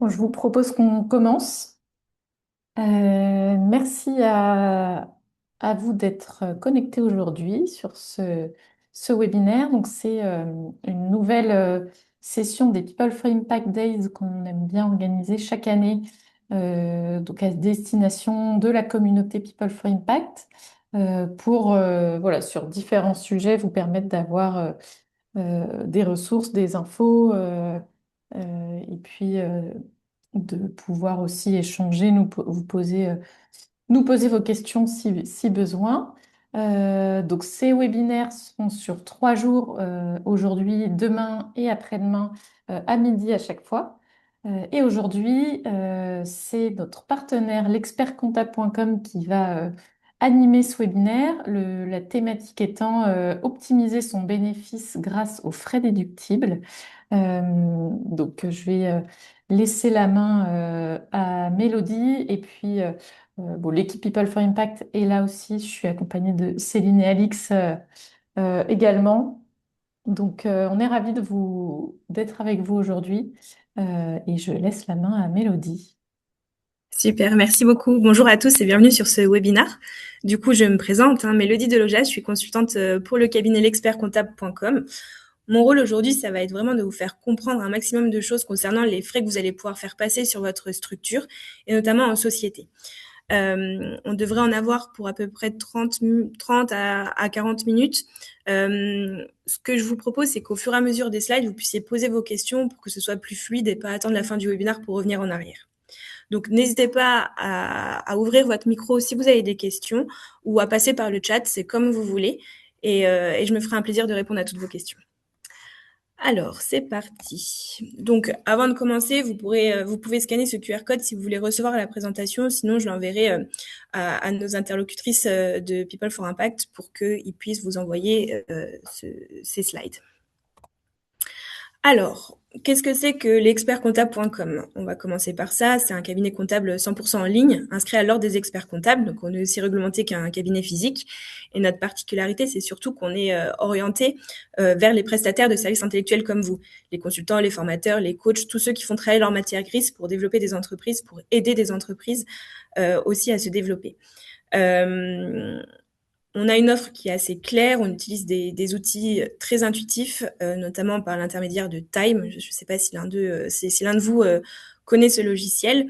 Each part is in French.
Bon, je vous propose qu'on commence. Merci à vous d'être connectés aujourd'hui sur ce webinaire. Donc, c'est une nouvelle session des People for Impact Days qu'on aime bien organiser chaque année, donc à destination de la communauté People for Impact, pour, voilà, sur différents sujets, vous permettre d'avoir des ressources, des infos, et puis de pouvoir aussi échanger, nous poser vos questions si besoin. Donc ces webinaires sont sur 3 jours, aujourd'hui, demain et après-demain, à midi à chaque fois. Et aujourd'hui, c'est notre partenaire, l'expertcomptable.com, qui va animer ce webinaire. La thématique étant optimiser son bénéfice grâce aux frais déductibles. Donc je vais laisser la main à Mélodie et puis bon, l'équipe People for Impact est là aussi. Je suis accompagnée de Céline et Alix également. Donc, on est ravis d'être avec vous aujourd'hui et je laisse la main à Mélodie. Super, merci beaucoup. Bonjour à tous et bienvenue sur ce webinaire. Du coup, je me présente, Mélodie Deloja, je suis consultante pour le cabinet l'expertcomptable.com. Mon rôle aujourd'hui, ça va être vraiment de vous faire comprendre un maximum de choses concernant les frais que vous allez pouvoir faire passer sur votre structure et notamment en société. On devrait en avoir pour à peu près 30 à 40 minutes. Ce que je vous propose, c'est qu'au fur et à mesure des slides, vous puissiez poser vos questions pour que ce soit plus fluide et pas attendre la fin du webinaire pour revenir en arrière. Donc, n'hésitez pas à ouvrir votre micro si vous avez des questions ou à passer par le chat, c'est comme vous voulez. Et je me ferai un plaisir de répondre à toutes vos questions. Alors, c'est parti. Donc, avant de commencer, vous pouvez scanner ce QR code si vous voulez recevoir la présentation. Sinon, je l'enverrai à nos interlocutrices de People for Impact pour qu'ils puissent vous envoyer ces slides. Alors, qu'est-ce que c'est que l'expertcomptable.com? On va commencer par ça. C'est un cabinet comptable 100% en ligne, inscrit à l'ordre des experts comptables. Donc, on est aussi réglementé qu'un cabinet physique. Et notre particularité, c'est surtout qu'on est orienté vers les prestataires de services intellectuels comme vous, les consultants, les formateurs, les coachs, tous ceux qui font travailler leur matière grise pour développer des entreprises, pour aider des entreprises aussi à se développer. On a une offre qui est assez claire, on utilise des outils très intuitifs, notamment par l'intermédiaire de Time. Je ne sais pas si si l'un de vous connaît ce logiciel.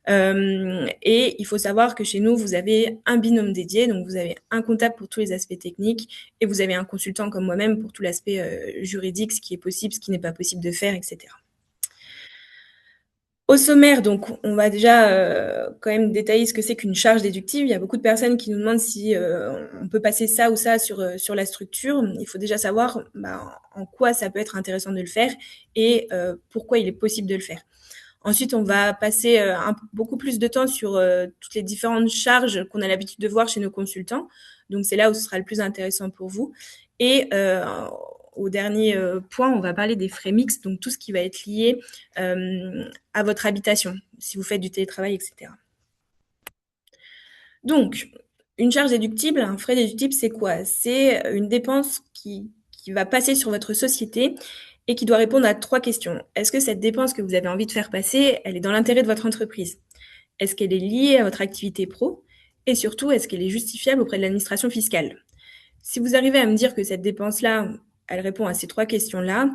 Et il faut savoir que chez nous, vous avez un binôme dédié, donc vous avez un comptable pour tous les aspects techniques et vous avez un consultant comme moi-même pour tout l'aspect juridique, ce qui est possible, ce qui n'est pas possible de faire, etc. Au sommaire, donc, on va déjà quand même détailler ce que c'est qu'une charge déductible. Il y a beaucoup de personnes qui nous demandent si on peut passer ça ou ça sur la structure. Il faut déjà savoir en quoi ça peut être intéressant de le faire et pourquoi il est possible de le faire. Ensuite, on va passer beaucoup plus de temps sur toutes les différentes charges qu'on a l'habitude de voir chez nos consultants. Donc, c'est là où ce sera le plus intéressant pour vous. Et au dernier point, on va parler des frais mixtes, donc tout ce qui va être lié à votre habitation, si vous faites du télétravail, etc. Donc, une charge déductible, un frais déductible, c'est quoi? C'est une dépense qui va passer sur votre société et qui doit répondre à 3 questions. Est-ce que cette dépense que vous avez envie de faire passer, elle est dans l'intérêt de votre entreprise? Est-ce qu'elle est liée à votre activité pro? Et surtout, est-ce qu'elle est justifiable auprès de l'administration fiscale? Si vous arrivez à me dire que cette dépense-là, elle répond à ces 3 questions-là,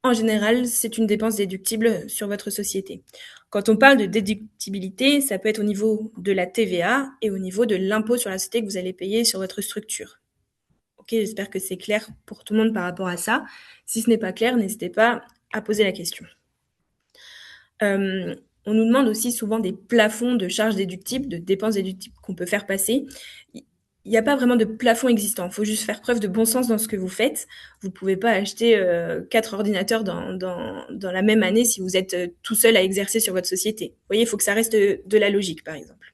en général, c'est une dépense déductible sur votre société. Quand on parle de déductibilité, ça peut être au niveau de la TVA et au niveau de l'impôt sur la société que vous allez payer sur votre structure. Ok, j'espère que c'est clair pour tout le monde par rapport à ça. Si ce n'est pas clair, n'hésitez pas à poser la question. On nous demande aussi souvent des plafonds de charges déductibles, de dépenses déductibles qu'on peut faire passer. Il n'y a pas vraiment de plafond existant. Il faut juste faire preuve de bon sens dans ce que vous faites. Vous ne pouvez pas acheter 4 ordinateurs dans la même année si vous êtes tout seul à exercer sur votre société. Vous voyez, il faut que ça reste de la logique, par exemple.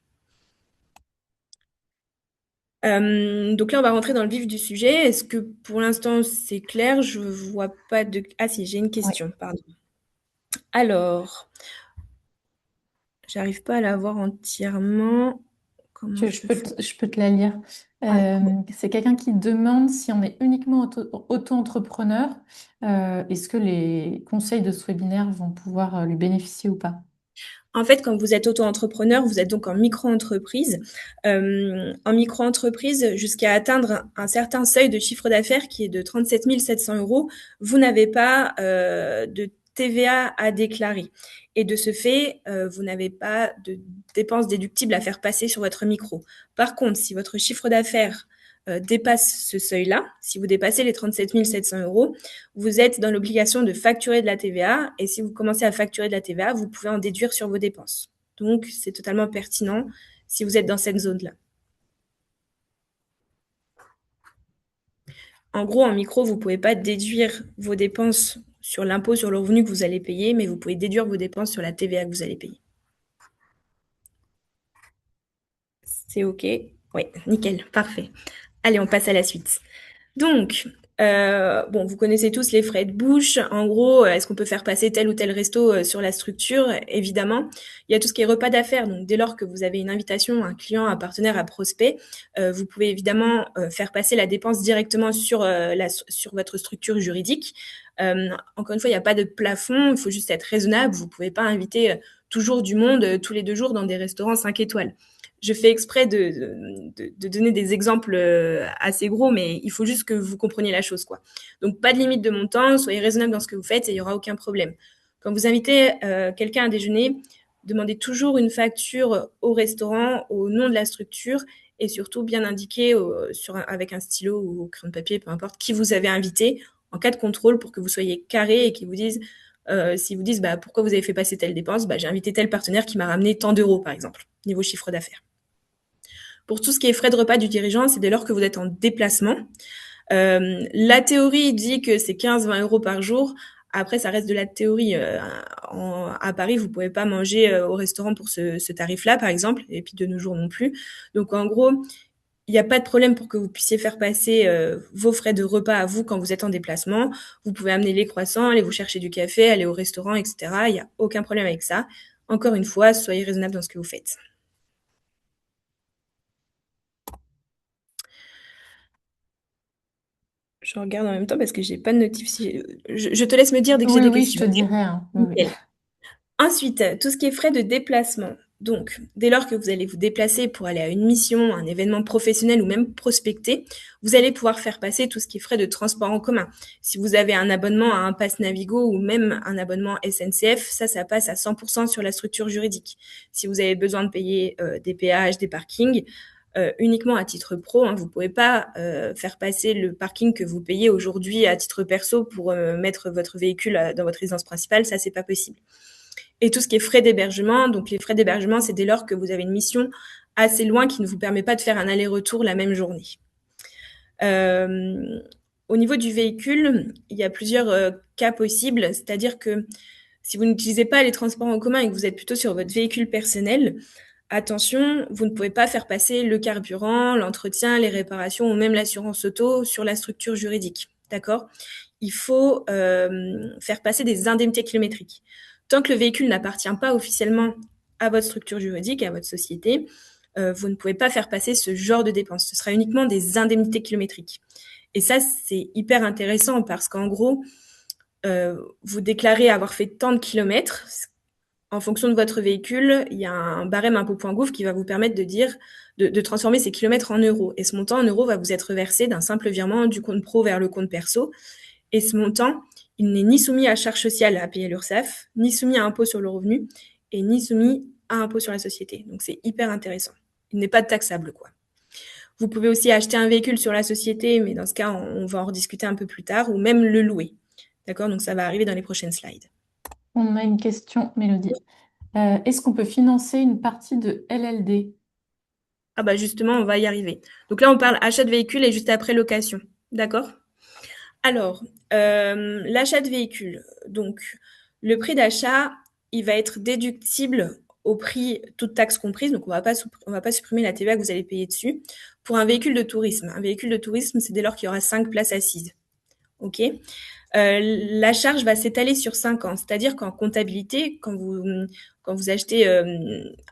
Donc là, on va rentrer dans le vif du sujet. Est-ce que pour l'instant, c'est clair? Je vois pas de... Ah si, j'ai une Oui. question, pardon. Alors, j'arrive pas à la voir entièrement. Comment je fais? Je peux te la lire. Ouais, bon. C'est quelqu'un qui demande si on est uniquement auto-entrepreneur, est-ce que les conseils de ce webinaire vont pouvoir lui bénéficier ou pas? En fait, quand vous êtes auto-entrepreneur, vous êtes donc en micro-entreprise. En micro-entreprise, jusqu'à atteindre un certain seuil de chiffre d'affaires qui est de 37 700 euros, vous n'avez pas de TVA à déclarer. Et de ce fait, vous n'avez pas de dépenses déductibles à faire passer sur votre micro. Par contre, si votre chiffre d'affaires dépasse ce seuil-là, si vous dépassez les 37 700 euros, vous êtes dans l'obligation de facturer de la TVA. Et si vous commencez à facturer de la TVA, vous pouvez en déduire sur vos dépenses. Donc, c'est totalement pertinent si vous êtes dans cette zone-là. En gros, en micro, vous ne pouvez pas déduire vos dépenses sur l'impôt sur le revenu que vous allez payer, mais vous pouvez déduire vos dépenses sur la TVA que vous allez payer. C'est OK? Oui, nickel, parfait. Allez, on passe à la suite. Donc, bon, vous connaissez tous les frais de bouche. En gros, est-ce qu'on peut faire passer tel ou tel resto sur la structure? Évidemment. Il y a tout ce qui est repas d'affaires. Donc, dès lors que vous avez une invitation, un client, un partenaire, un prospect, vous pouvez évidemment faire passer la dépense directement sur votre structure juridique. Encore une fois, il n'y a pas de plafond. Il faut juste être raisonnable. Vous ne pouvez pas inviter toujours du monde tous les 2 jours dans des restaurants 5 étoiles. Je fais exprès de donner des exemples assez gros, mais il faut juste que vous compreniez la chose, quoi. Donc, pas de limite de montant, soyez raisonnable dans ce que vous faites et il n'y aura aucun problème. Quand vous invitez quelqu'un à déjeuner, demandez toujours une facture au restaurant, au nom de la structure et surtout bien indiquer avec un stylo ou au crayon de papier, peu importe, qui vous avez invité en cas de contrôle pour que vous soyez carré et qu'ils vous disent, s'ils vous disent pourquoi vous avez fait passer telle dépense, j'ai invité tel partenaire qui m'a ramené tant d'euros, par exemple, niveau chiffre d'affaires. Pour tout ce qui est frais de repas du dirigeant, c'est dès lors que vous êtes en déplacement. La théorie dit que c'est 15-20 euros par jour. Après, ça reste de la théorie. À Paris, vous pouvez pas manger au restaurant pour ce tarif-là, par exemple, et puis de nos jours non plus. Donc, en gros, il n'y a pas de problème pour que vous puissiez faire passer vos frais de repas à vous quand vous êtes en déplacement. Vous pouvez amener les croissants, aller vous chercher du café, aller au restaurant, etc. Il n'y a aucun problème avec ça. Encore une fois, soyez raisonnable dans ce que vous faites. Je regarde en même temps parce que j'ai pas de notification. Je te laisse me dire dès que j'ai Oui, des oui, je questions. te Ok. dirai, hein. Oui, oui. Nickel. Ensuite, tout ce qui est frais de déplacement. Donc, dès lors que vous allez vous déplacer pour aller à une mission, un événement professionnel ou même prospecter, vous allez pouvoir faire passer tout ce qui est frais de transport en commun. Si vous avez un abonnement à un pass Navigo ou même un abonnement SNCF, ça passe à 100% sur la structure juridique. Si vous avez besoin de payer des péages, des parkings, uniquement à titre pro, hein, vous ne pouvez pas faire passer le parking que vous payez aujourd'hui à titre perso pour mettre votre véhicule dans votre résidence principale, ça c'est pas possible. Et tout ce qui est frais d'hébergement, donc les frais d'hébergement, c'est dès lors que vous avez une mission assez loin qui ne vous permet pas de faire un aller-retour la même journée. Au niveau du véhicule, il y a plusieurs cas possibles, c'est-à-dire que si vous n'utilisez pas les transports en commun et que vous êtes plutôt sur votre véhicule personnel, attention, vous ne pouvez pas faire passer le carburant, l'entretien, les réparations ou même l'assurance auto sur la structure juridique. D'accord? Il faut faire passer des indemnités kilométriques. Tant que le véhicule n'appartient pas officiellement à votre structure juridique, à votre société, vous ne pouvez pas faire passer ce genre de dépenses. Ce sera uniquement des indemnités kilométriques. Et ça, c'est hyper intéressant parce qu'en gros, vous déclarez avoir fait tant de kilomètres. En fonction de votre véhicule, il y a un barème impôt.gouv qui va vous permettre de transformer ces kilomètres en euros. Et ce montant en euros va vous être versé d'un simple virement du compte pro vers le compte perso. Et ce montant, il n'est ni soumis à charges sociales à payer à l'URSSAF, ni soumis à impôt sur le revenu, et ni soumis à impôt sur la société. Donc c'est hyper intéressant. Il n'est pas taxable, quoi. Vous pouvez aussi acheter un véhicule sur la société, mais dans ce cas, on va en rediscuter un peu plus tard, ou même le louer. D'accord? Donc ça va arriver dans les prochaines slides. On a une question, Mélodie. Est-ce qu'on peut financer une partie de LLD? Ah bah justement, on va y arriver. Donc là, on parle achat de véhicule et juste après location. D'accord? Alors, l'achat de véhicule. Donc, le prix d'achat, il va être déductible au prix, toute taxe comprise. Donc, on va pas supprimer la TVA que vous allez payer dessus. Pour un véhicule de tourisme. Un véhicule de tourisme, c'est dès lors qu'il y aura 5 places assises. OK? La charge va s'étaler sur 5 ans. C'est-à-dire qu'en comptabilité, quand vous achetez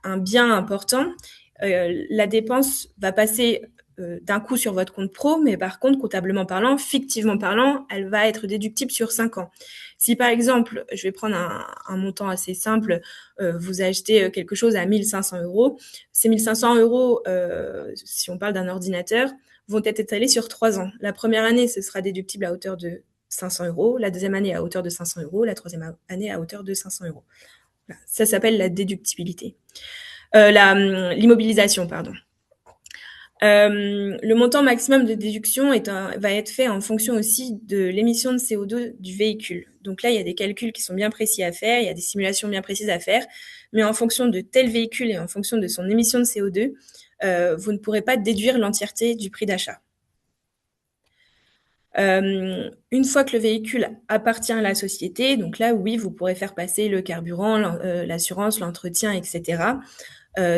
un bien important, la dépense va passer d'un coup sur votre compte pro, mais par contre, comptablement parlant, fictivement parlant, elle va être déductible sur 5 ans. Si par exemple, je vais prendre un montant assez simple, vous achetez quelque chose à 1 500 euros, ces 1 500 euros, si on parle d'un ordinateur, vont être étalés sur 3 ans. La première année, ce sera déductible à hauteur de 500 euros, la deuxième année à hauteur de 500 euros, la troisième année à hauteur de 500 euros. Voilà. Ça s'appelle la déductibilité. L'immobilisation, pardon. Le montant maximum de déduction va être fait en fonction aussi de l'émission de CO2 du véhicule. Donc là, il y a des calculs qui sont bien précis à faire, il y a des simulations bien précises à faire, mais en fonction de tel véhicule et en fonction de son émission de CO2, vous ne pourrez pas déduire l'entièreté du prix d'achat. Une fois que le véhicule appartient à la société, donc là, oui, vous pourrez faire passer le carburant, l'assurance, l'entretien, etc.,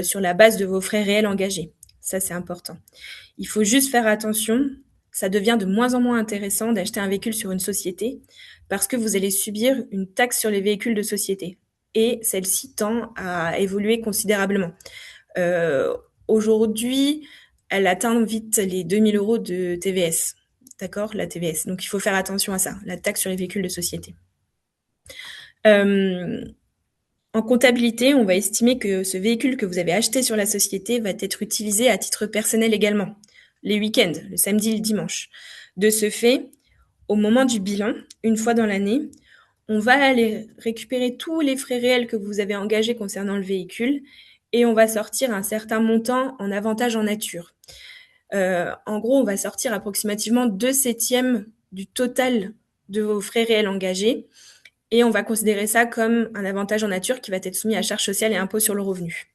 sur la base de vos frais réels engagés. Ça, c'est important. Il faut juste faire attention, ça devient de moins en moins intéressant d'acheter un véhicule sur une société parce que vous allez subir une taxe sur les véhicules de société. Et celle-ci tend à évoluer considérablement. Aujourd'hui, elle atteint vite les 2 000 euros de TVS. D'accord, la TVS. Donc, il faut faire attention à ça, la taxe sur les véhicules de société. En comptabilité, on va estimer que ce véhicule que vous avez acheté sur la société va être utilisé à titre personnel également, les week-ends, le samedi et le dimanche. De ce fait, au moment du bilan, une fois dans l'année, on va aller récupérer tous les frais réels que vous avez engagés concernant le véhicule et on va sortir un certain montant en avantage en nature. En gros, on va sortir approximativement 2/7 du total de vos frais réels engagés et on va considérer ça comme un avantage en nature qui va être soumis à charges sociales et impôts sur le revenu.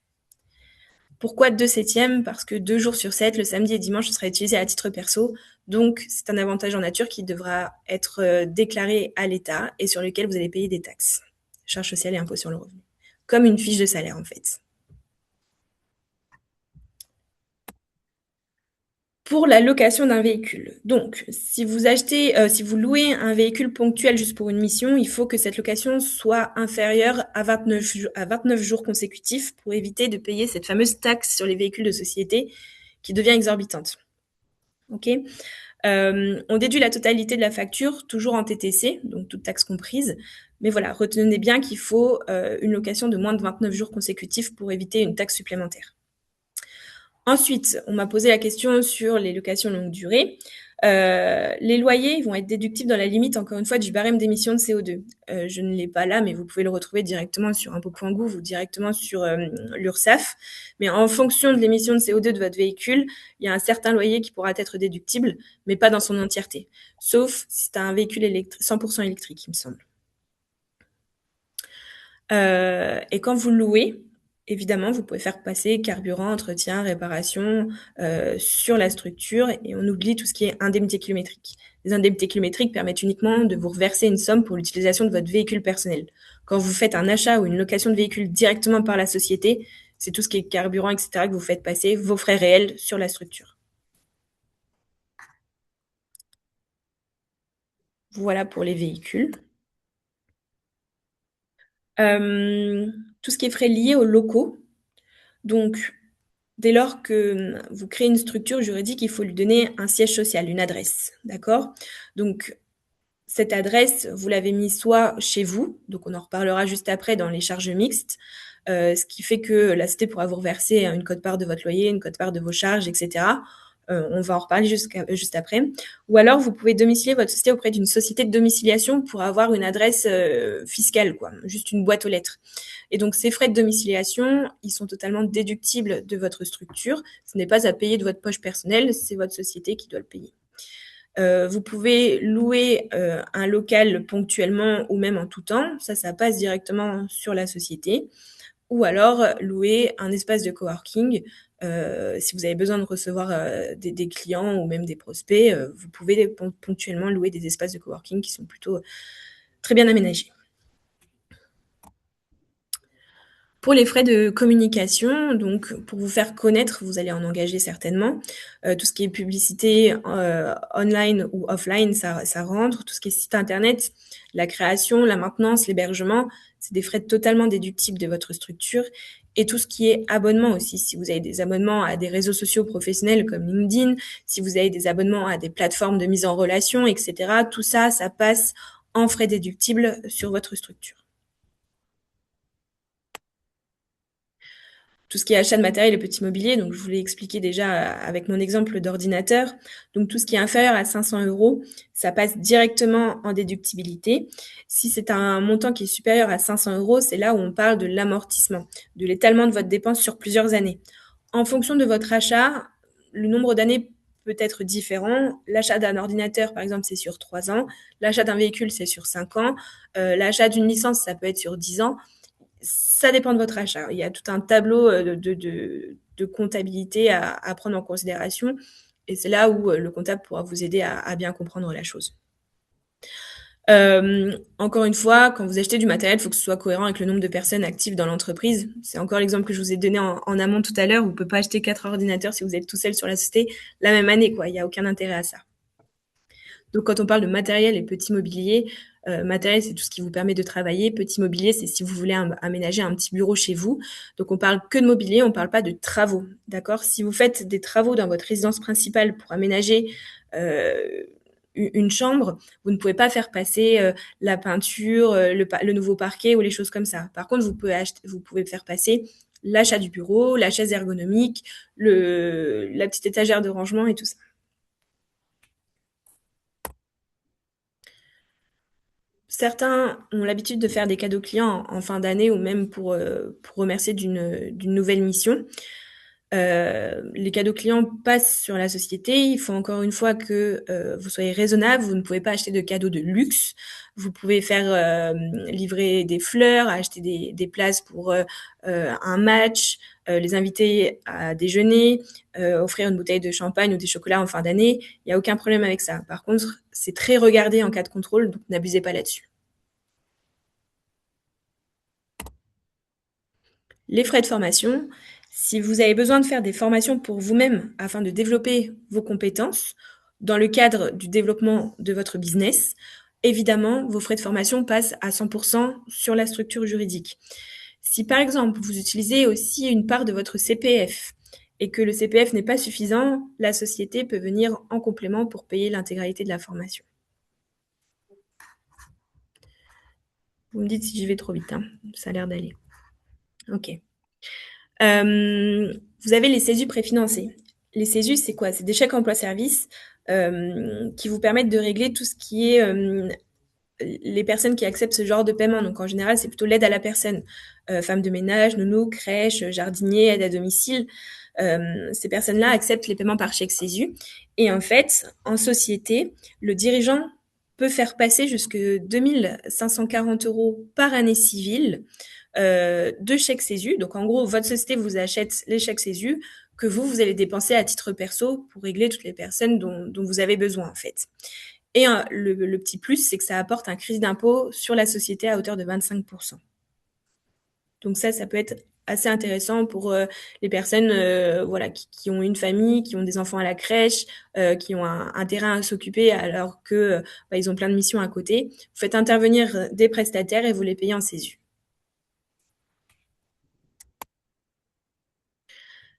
Pourquoi 2/7? Parce que 2 jours sur 7, le samedi et dimanche, ce sera utilisé à titre perso. Donc, c'est un avantage en nature qui devra être déclaré à l'État et sur lequel vous allez payer des taxes, charges sociales et impôts sur le revenu. Comme une fiche de salaire, en fait. Pour la location d'un véhicule. Donc, si vous louez un véhicule ponctuel juste pour une mission, il faut que cette location soit inférieure à 29 jours consécutifs pour éviter de payer cette fameuse taxe sur les véhicules de société qui devient exorbitante. Ok. On déduit la totalité de la facture, toujours en TTC, donc toute taxe comprise. Mais voilà, retenez bien qu'il faut une location de moins de 29 jours consécutifs pour éviter une taxe supplémentaire. Ensuite, on m'a posé la question sur les locations longue durée. Les loyers vont être déductibles dans la limite, encore une fois, du barème d'émissions de CO2. Je ne l'ai pas là, mais vous pouvez le retrouver directement sur impôts.gouv ou directement sur l'URSSAF. Mais en fonction de l'émission de CO2 de votre véhicule, il y a un certain loyer qui pourra être déductible, mais pas dans son entièreté. Sauf si c'est un véhicule 100% électrique, il me semble. Et quand vous louez, évidemment, vous pouvez faire passer carburant, entretien, réparation sur la structure et on oublie tout ce qui est indemnité kilométrique. Les indemnités kilométriques permettent uniquement de vous reverser une somme pour l'utilisation de votre véhicule personnel. Quand vous faites un achat ou une location de véhicule directement par la société, c'est tout ce qui est carburant, etc., que vous faites passer vos frais réels sur la structure. Voilà pour les véhicules. Tout ce qui est frais liés aux locaux. Donc, dès lors que vous créez une structure juridique, il faut lui donner un siège social, une adresse, d'accord? Donc, cette adresse, vous l'avez mise soit chez vous, donc on en reparlera juste après dans les charges mixtes, ce qui fait que la société pourra vous reverser une quote-part de votre loyer, une quote-part de vos charges, etc. On va en reparler juste après. Ou alors, vous pouvez domicilier votre société auprès d'une société de domiciliation pour avoir une adresse fiscale, quoi, juste une boîte aux lettres. Et donc, ces frais de domiciliation, ils sont totalement déductibles de votre structure. Ce n'est pas à payer de votre poche personnelle, c'est votre société qui doit le payer. Vous pouvez louer un local ponctuellement ou même en tout temps. Ça passe directement sur la société. Ou alors louer un espace de coworking. Si vous avez besoin de recevoir des clients ou même des prospects, vous pouvez ponctuellement louer des espaces de coworking qui sont plutôt très bien aménagés. Pour les frais de communication, donc pour vous faire connaître, vous allez en engager certainement. Tout ce qui est publicité online ou offline, ça rentre. Tout ce qui est site internet, la création, la maintenance, l'hébergement, c'est des frais totalement déductibles de votre structure. et tout ce qui est abonnement aussi. Si vous avez des abonnements à des réseaux sociaux professionnels comme LinkedIn, si vous avez des abonnements à des plateformes de mise en relation, etc., tout ça, ça passe en frais déductibles sur votre structure. Tout ce qui est achat de matériel et petit mobilier, donc je vous l'ai expliqué déjà avec mon exemple d'ordinateur. Donc tout ce qui est inférieur à 500 euros, ça passe directement en déductibilité. Si c'est un montant qui est supérieur à 500 euros, c'est là où on parle de l'amortissement, de l'étalement de votre dépense sur plusieurs années. En fonction de votre achat, le nombre d'années peut être différent. L'achat d'un ordinateur, par exemple, c'est sur 3 ans. L'achat d'un véhicule, c'est sur 5 ans. L'achat d'une licence, ça peut être sur 10 ans. Ça dépend de votre achat. Il y a tout un tableau de comptabilité à prendre en considération. Et c'est là où le comptable pourra vous aider à bien comprendre la chose. Encore une fois, quand vous achetez du matériel, il faut que ce soit cohérent avec le nombre de personnes actives dans l'entreprise. C'est encore l'exemple que je vous ai donné en amont tout à l'heure. Vous ne pouvez pas acheter 4 ordinateurs si vous êtes tout seul sur la société la même année, quoi. Il n'y a aucun intérêt à ça. Donc, quand on parle de matériel et petit mobilier, matériel, c'est tout ce qui vous permet de travailler. Petit mobilier, c'est si vous voulez aménager un petit bureau chez vous. Donc, on parle que de mobilier, on parle pas de travaux, d'accord? Si vous faites des travaux dans votre résidence principale pour aménager une chambre, vous ne pouvez pas faire passer la peinture, le nouveau parquet ou les choses comme ça. Par contre, vous pouvez faire passer l'achat du bureau, la chaise ergonomique, la petite étagère de rangement et tout ça. Certains ont l'habitude de faire des cadeaux clients en fin d'année ou même pour remercier d'une nouvelle mission. Les cadeaux clients passent sur la société. Il faut encore une fois que vous soyez raisonnable. Vous ne pouvez pas acheter de cadeaux de luxe. Vous pouvez faire livrer des fleurs, acheter des places pour un match, les inviter à déjeuner, offrir une bouteille de champagne ou des chocolats en fin d'année. Il n'y a aucun problème avec ça. Par contre, c'est très regardé en cas de contrôle, donc n'abusez pas là-dessus. Les frais de formation, si vous avez besoin de faire des formations pour vous-même afin de développer vos compétences dans le cadre du développement de votre business, évidemment, vos frais de formation passent à 100% sur la structure juridique. Si par exemple, vous utilisez aussi une part de votre CPF et que le CPF n'est pas suffisant, la société peut venir en complément pour payer l'intégralité de la formation. Vous me dites si j'y vais trop vite, hein. Ça a l'air d'aller. Ok. Vous avez les CESU préfinancés. Les CESU, c'est quoi? C'est des chèques emploi-service qui vous permettent de régler tout ce qui est les personnes qui acceptent ce genre de paiement. Donc en général, c'est plutôt l'aide à la personne. Femme de ménage, nounou, crèche, jardinier, aide à domicile. Ces personnes-là acceptent les paiements par chèque CESU. Et en fait, en société, le dirigeant peut faire passer jusque 2 540 € par année civile de chèques CESU. Donc en gros, votre société vous achète les chèques CESU que vous allez dépenser à titre perso pour régler toutes les personnes dont vous avez besoin en fait. Et le petit plus, c'est que ça apporte un crédit d'impôt sur la société à hauteur de 25%. Donc ça peut être assez intéressant pour les personnes voilà, qui ont une famille, qui ont des enfants à la crèche, qui ont un terrain à s'occuper alors que ils ont plein de missions à côté. Vous faites intervenir des prestataires et vous les payez en CESU.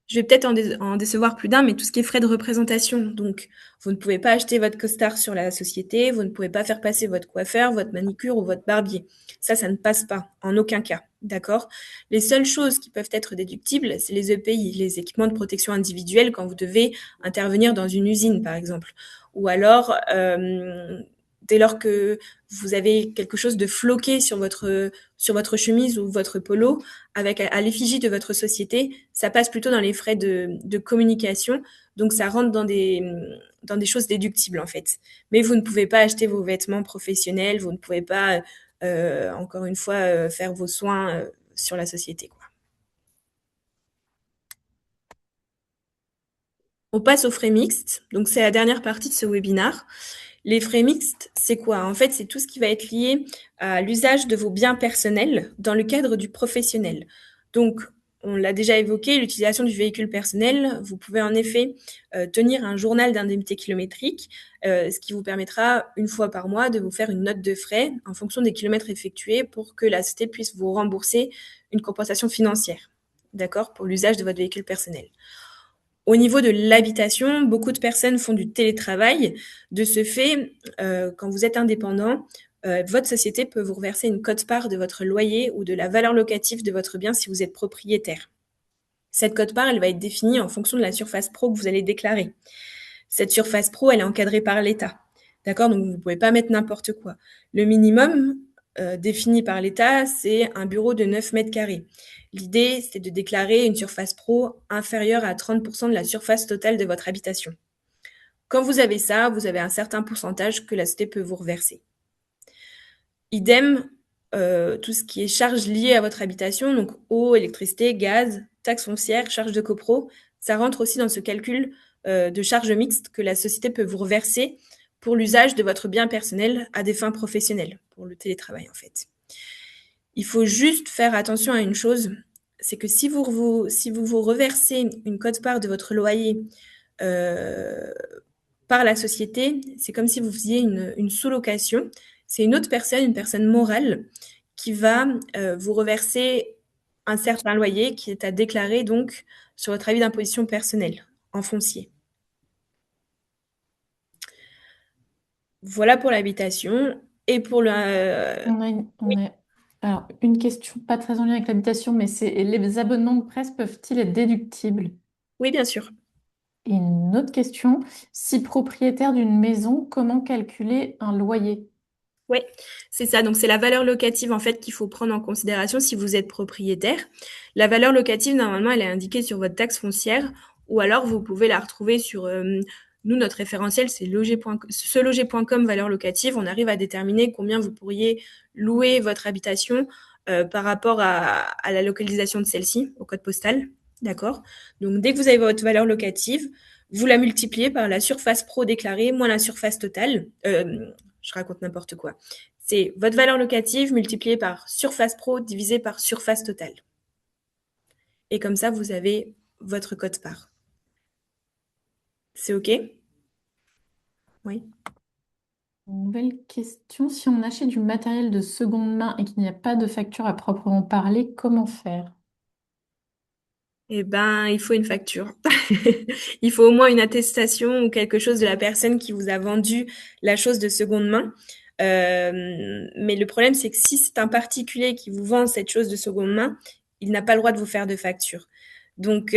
Je vais peut-être en décevoir plus d'un, mais tout ce qui est frais de représentation. Donc, vous ne pouvez pas acheter votre costard sur la société, vous ne pouvez pas faire passer votre coiffeur, votre manicure ou votre barbier. Ça ne passe pas, en aucun cas. D'accord? Les seules choses qui peuvent être déductibles, c'est les EPI, les équipements de protection individuelle, quand vous devez intervenir dans une usine, par exemple. Ou alors, dès lors que vous avez quelque chose de floqué sur votre chemise ou votre polo, avec à l'effigie de votre société, ça passe plutôt dans les frais de communication. Donc, ça rentre dans des choses déductibles, en fait. Mais vous ne pouvez pas acheter vos vêtements professionnels, vous ne pouvez pas, encore une fois, faire vos soins sur la société, quoi. On passe aux frais mixtes. Donc, c'est la dernière partie de ce webinaire. Les frais mixtes, c'est quoi? En fait, c'est tout ce qui va être lié à l'usage de vos biens personnels dans le cadre du professionnel. Donc, on l'a déjà évoqué, l'utilisation du véhicule personnel. Vous pouvez en effet tenir un journal d'indemnité kilométrique, ce qui vous permettra une fois par mois de vous faire une note de frais en fonction des kilomètres effectués pour que la société puisse vous rembourser une compensation financière. d'accord, pour l'usage de votre véhicule personnel. Au niveau de l'habitation, beaucoup de personnes font du télétravail. De ce fait, quand vous êtes indépendant, votre société peut vous reverser une quote-part de votre loyer ou de la valeur locative de votre bien si vous êtes propriétaire. Cette quote-part, elle va être définie en fonction de la surface pro que vous allez déclarer. Cette surface pro, elle est encadrée par l'État. D'accord? Donc, vous ne pouvez pas mettre n'importe quoi. Le minimum défini par l'État, c'est un bureau de 9 mètres carrés. L'idée, c'est de déclarer une surface pro inférieure à 30% de la surface totale de votre habitation. Quand vous avez ça, vous avez un certain pourcentage que la société peut vous reverser. Idem, tout ce qui est charges liées à votre habitation, donc eau, électricité, gaz, taxes foncières, charges de copro, ça rentre aussi dans ce calcul de charges mixtes que la société peut vous reverser pour l'usage de votre bien personnel à des fins professionnelles, pour le télétravail en fait. Il faut juste faire attention à une chose, c'est que si vous reversez une quote-part de votre loyer par la société, c'est comme si vous faisiez une sous-location. C'est une autre personne, une personne morale, qui va vous reverser un certain loyer qui est à déclarer donc sur votre avis d'imposition personnelle en foncier. Voilà pour l'habitation. Et pour le... Alors, une question pas très en lien avec l'habitation, mais c'est les abonnements de presse peuvent-ils être déductibles? Oui, bien sûr. Et une autre question, si propriétaire d'une maison, comment calculer un loyer? Oui, c'est ça. Donc, c'est la valeur locative, en fait, qu'il faut prendre en considération si vous êtes propriétaire. La valeur locative, normalement, elle est indiquée sur votre taxe foncière ou alors vous pouvez la retrouver sur, nous, notre référentiel, c'est seloger.com, valeur locative. On arrive à déterminer combien vous pourriez louer votre habitation par rapport à la localisation de celle-ci, au code postal. D'accord? Donc, dès que vous avez votre valeur locative, vous la multipliez par la surface pro déclarée moins la surface totale. Je raconte n'importe quoi. C'est votre valeur locative multipliée par surface pro divisé par surface totale. Et comme ça, vous avez votre quote-part. C'est OK? Oui. Nouvelle question, si on achète du matériel de seconde main et qu'il n'y a pas de facture à proprement parler, comment faire? Eh ben, il faut une facture. Il faut au moins une attestation ou quelque chose de la personne qui vous a vendu la chose de seconde main. Mais le problème, c'est que si c'est un particulier qui vous vend cette chose de seconde main, il n'a pas le droit de vous faire de facture. Donc,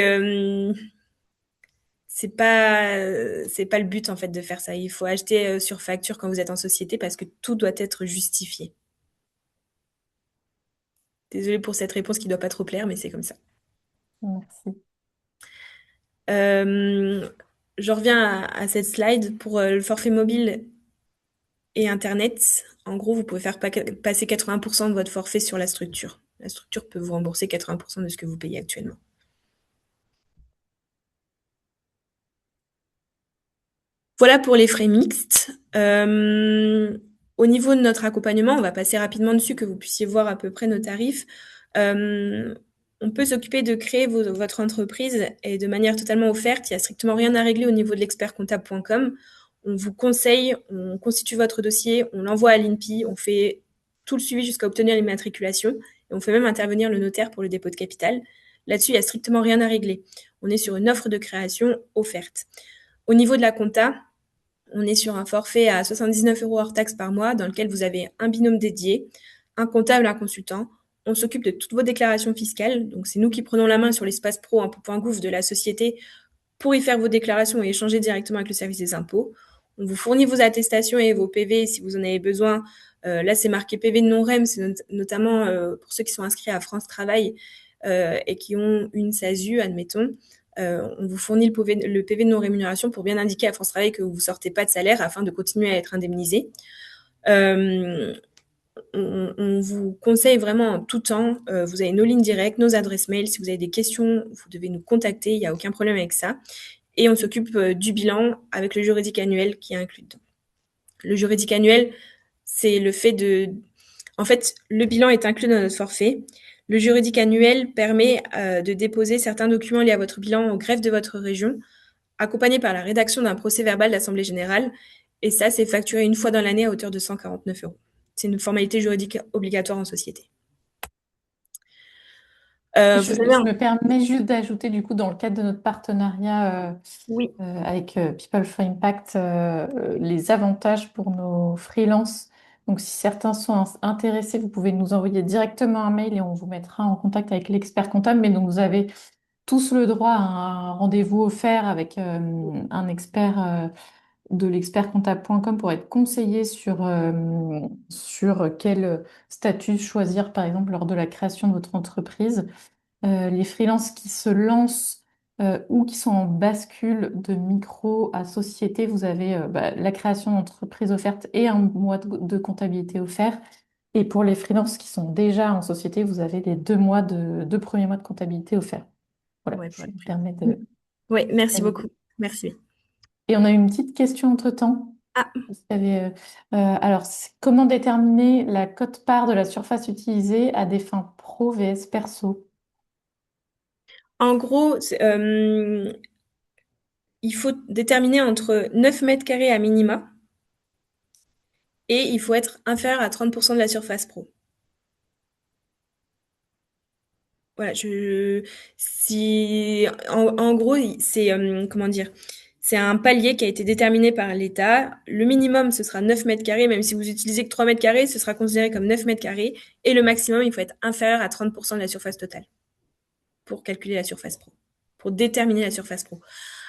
c'est pas le but en fait de faire ça. Il faut acheter sur facture quand vous êtes en société parce que tout doit être justifié. Désolée pour cette réponse qui doit pas trop plaire, mais c'est comme ça. Merci. Euh, je reviens à cette slide pour le forfait mobile et Internet. En gros, vous pouvez faire passer 80% de votre forfait sur la structure. La structure peut vous rembourser 80% de ce que vous payez actuellement. Voilà pour les frais mixtes. Au niveau de notre accompagnement, on va passer rapidement dessus, que vous puissiez voir à peu près nos tarifs. Euh, on peut s'occuper de créer votre entreprise et de manière totalement offerte. Il n'y a strictement rien à régler au niveau de l'expertcomptable.com. On vous conseille, on constitue votre dossier, on l'envoie à l'INPI, on fait tout le suivi jusqu'à obtenir l'immatriculation et on fait même intervenir le notaire pour le dépôt de capital. Là-dessus, il n'y a strictement rien à régler. On est sur une offre de création offerte. Au niveau de la compta, on est sur un forfait à 79 € hors taxe par mois dans lequel vous avez un binôme dédié, un comptable, un consultant. On s'occupe de toutes vos déclarations fiscales. Donc, c'est nous qui prenons la main sur l'espace pro impôts.gouv de la société pour y faire vos déclarations et échanger directement avec le service des impôts. On vous fournit vos attestations et vos PV si vous en avez besoin. Là, c'est marqué PV de non-REM, c'est notamment pour ceux qui sont inscrits à France Travail et qui ont une SASU, admettons. On vous fournit le PV de non-rémunération pour bien indiquer à France Travail que vous ne sortez pas de salaire afin de continuer à être indemnisé. On vous conseille vraiment en tout temps. Vous avez nos lignes directes, nos adresses mail. Si vous avez des questions, vous devez nous contacter. Il n'y a aucun problème avec ça. Et on s'occupe du bilan avec le juridique annuel qui est inclus dedans. Le juridique annuel, c'est le fait de... En fait, le bilan est inclus dans notre forfait. Le juridique annuel permet de déposer certains documents liés à votre bilan au greffe de votre région, accompagné par la rédaction d'un procès-verbal d'Assemblée générale. Et ça, c'est facturé une fois dans l'année à hauteur de 149 €. C'est une formalité juridique obligatoire en société. Vous savez, Je me permets juste d'ajouter, du coup, dans le cadre de notre partenariat oui, avec People for Impact, les avantages pour nos freelances. Donc, si certains sont intéressés, vous pouvez nous envoyer directement un mail et on vous mettra en contact avec l'expert comptable. Mais donc, vous avez tous le droit à un rendez-vous offert avec un expert de l'expertcomptable.com pour être conseillé sur quel statut choisir, par exemple, lors de la création de votre entreprise. Les freelances qui se lancent ou qui sont en bascule de micro à société, vous avez la création d'entreprise offerte et un mois de comptabilité offert. Et pour les freelances qui sont déjà en société, vous avez les 2 mois deux premiers mois de comptabilité offerts. Voilà, ouais, je pour les me prix. permets de Ouais, merci beaucoup. valider. Merci. Et on a eu une petite question entre-temps. Ah, Vous savez, alors, comment déterminer la quote-part de la surface utilisée à des fins pro vs perso? en gros, il faut déterminer entre 9 mètres carrés à minima et il faut être inférieur à 30% de la surface pro. Voilà, si, en gros, c'est, comment dire, c'est un palier qui a été déterminé par l'État. Le minimum, ce sera 9 mètres carrés, même si vous utilisez que 3 mètres carrés, ce sera considéré comme 9 mètres carrés. Et le maximum, il faut être inférieur à 30% de la surface totale pour calculer la surface pro, pour déterminer la surface pro.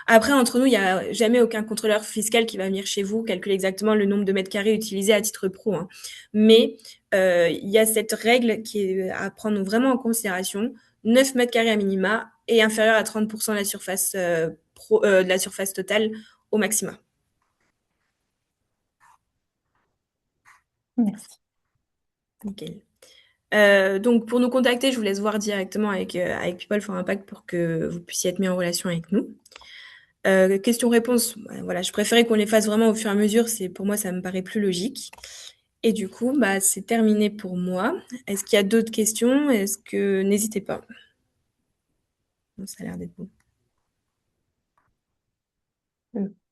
Après, entre nous, il n'y a jamais aucun contrôleur fiscal qui va venir chez vous calculer exactement le nombre de mètres carrés utilisés à titre pro, hein. Mais il y a cette règle qui est à prendre vraiment en considération. 9 mètres carrés à minima et inférieur à 30% de la surface, de la surface totale au maximum. Merci. Nickel. Donc, pour nous contacter, je vous laisse voir directement avec People for Impact pour que vous puissiez être mis en relation avec nous. Questions-réponses, voilà, je préférais qu'on les fasse vraiment au fur et à mesure. Pour moi, ça me paraît plus logique. Et du coup, bah, c'est terminé pour moi. Est-ce qu'il y a d'autres questions? Est-ce que n'hésitez pas. Bon, ça a l'air d'être bon.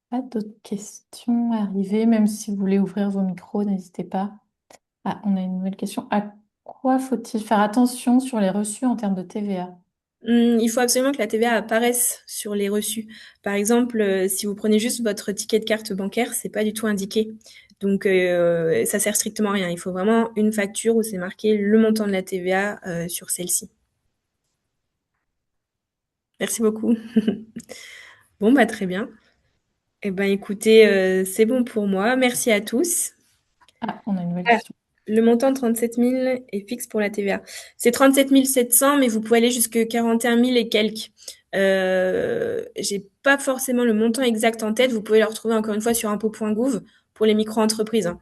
Pas d'autres questions arrivées, même si vous voulez ouvrir vos micros, n'hésitez pas. Ah, on a une nouvelle question. À quoi faut-il faire attention sur les reçus en termes de TVA? Il faut absolument que la TVA apparaisse sur les reçus. Par exemple, si vous prenez juste votre ticket de carte bancaire, c'est pas du tout indiqué. Donc, ça sert strictement à rien. Il faut vraiment une facture où c'est marqué le montant de la TVA sur celle-ci. Merci beaucoup. Bon, bah, très bien. Eh ben, écoutez, c'est bon pour moi. Merci à tous. Ah, on a une nouvelle Ah, question. le montant de 37 000 est fixe pour la TVA. C'est 37 700, mais vous pouvez aller jusque 41 000 et quelques. J'ai pas forcément le montant exact en tête. Vous pouvez le retrouver encore une fois sur impôts.gouv pour les micro-entreprises, hein.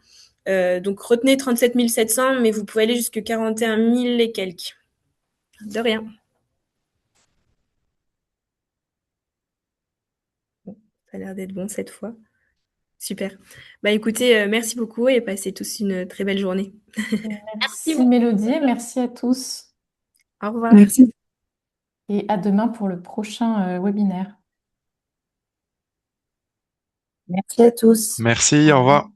Donc retenez 37 700, mais vous pouvez aller jusque 41 000 et quelques. De rien. Bon, ça a l'air d'être bon cette fois. Super. Bah écoutez, merci beaucoup et passez tous une très belle journée. Merci Merci beaucoup. Mélodie et merci à tous. Au revoir. Merci. Et à demain pour le prochain webinaire. Merci à tous. Merci, Au au revoir. revoir.